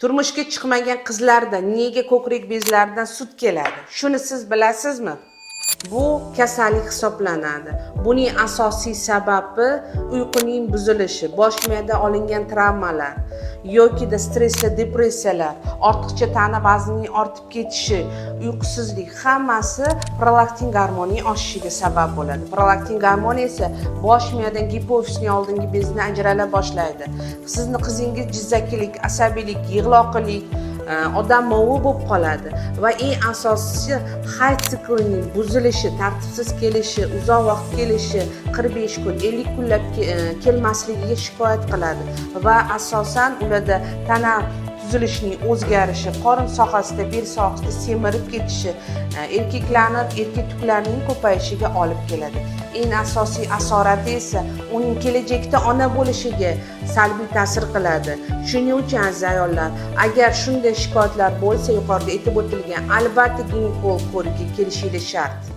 Turmushga chiqmagan qizlarda nega ko'krak bezlaridan sut keladi? Shuni siz bilasizmi? Bu kasallik hisoblanadi. Buning asosiy sababi uyquning buzilishi, bosh miyada olingan travmalar yoki stressli depressiyalar, ortiqcha tana vaznining ortib ketishi, uyqusizlik hammasi prolaktin gormonining oshishiga sabab bo'ladi. Prolaktin gormoni esa bosh miyadan gipofizning oldingi bezni ajrala boshlaydi. Sizni qizingiz jizzakilik, asabiylik, yig'loqlik, odammovi bo'lib qoladi va eng asosiysi hayot siklining buzilishi, tartibsiz kelishi, uzoq vaqt kelishi, 45 kun, 50 kunlab kelmasligiga shikoyat qiladi va asosan ularda tana tuzilishining o'zgarishi, qorin sohasida, bel sohasida semirib ketishi, erkek tuklarining ko'payishiga olib keladi. Eng asosiy asorati esa uning kelajakda ona bo'lishiga salbiy ta'sir qiladi. Shuning uchun aziz ayollar, agar shunday shikoyatlar bo'lsa, yuqorida aytib o'tilgan albatta ginekolog ko'rikka kelishingiz shart.